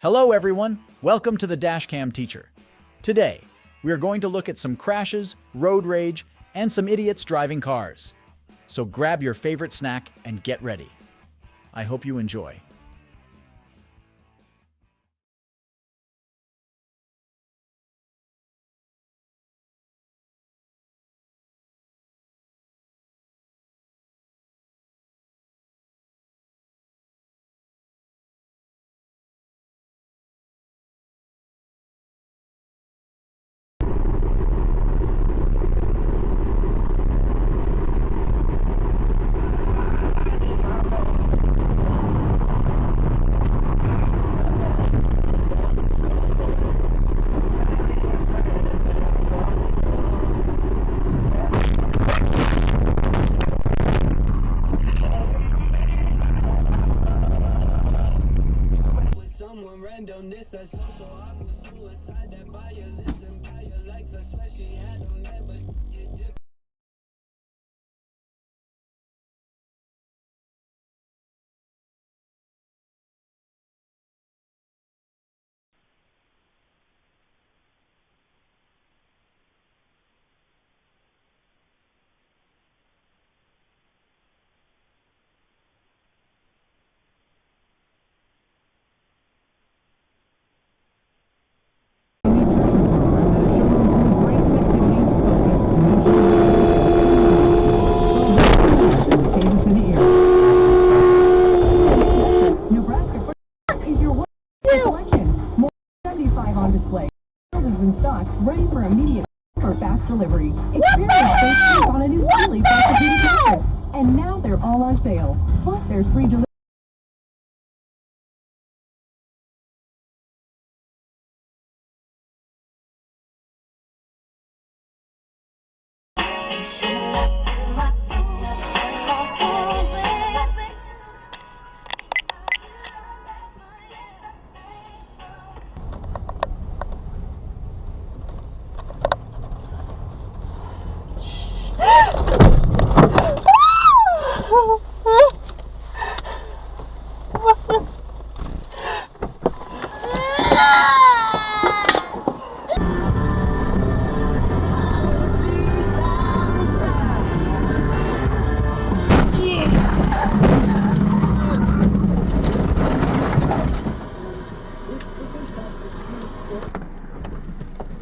Hello everyone, welcome to the Dashcam Teacher. Today, we are going to look at some crashes, road rage, and some idiots driving cars. So grab your favorite snack and get ready. I hope you enjoy. Randomness, that social awkward suicide, that violence and bio likes. I swear she had them there, but it did. On display. In stock, ready for immediate or fast delivery. Experience based on a new fully fabricated mattress. And now they're all on sale. Plus, there's free delivery.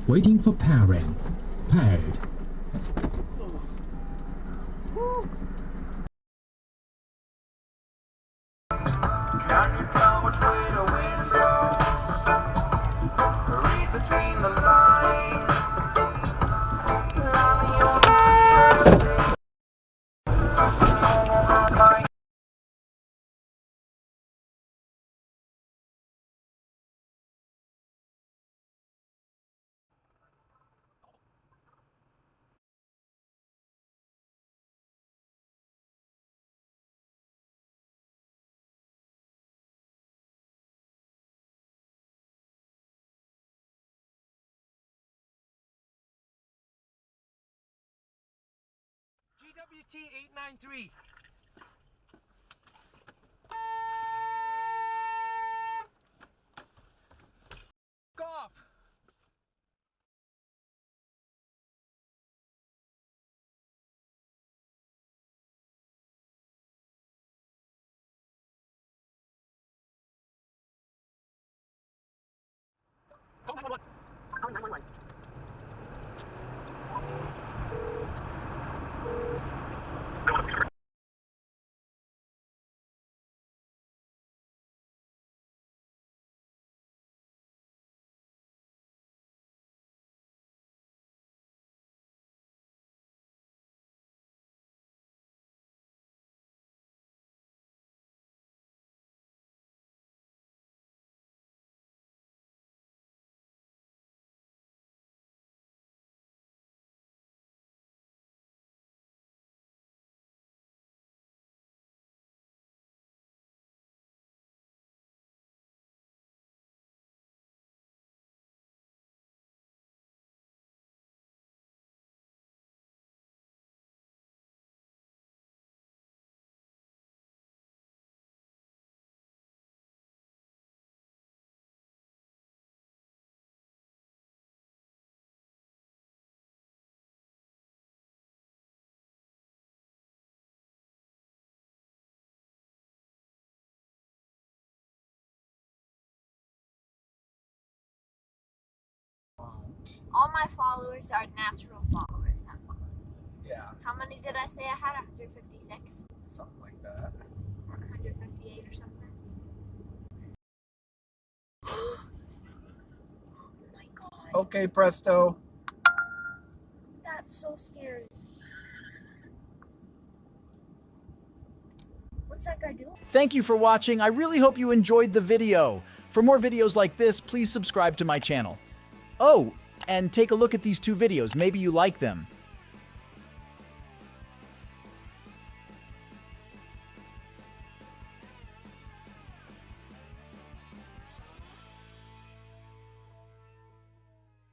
Waiting for pairing. Paired. Can you tell which way the wind blows? Read between the lines. Lie your birthday. GWT 893. Off. Call 911. Calling 911. All my followers are natural followers. That's all. Yeah, How many did I say I had? 156? something like that. Or 158 or something? Oh my god. Okay, Presto. That's so scary. What's that guy doing? Thank you for watching. I really hope you enjoyed the video. For more videos like this, please subscribe to my channel. Oh, and take a look at these two videos. Maybe you like them.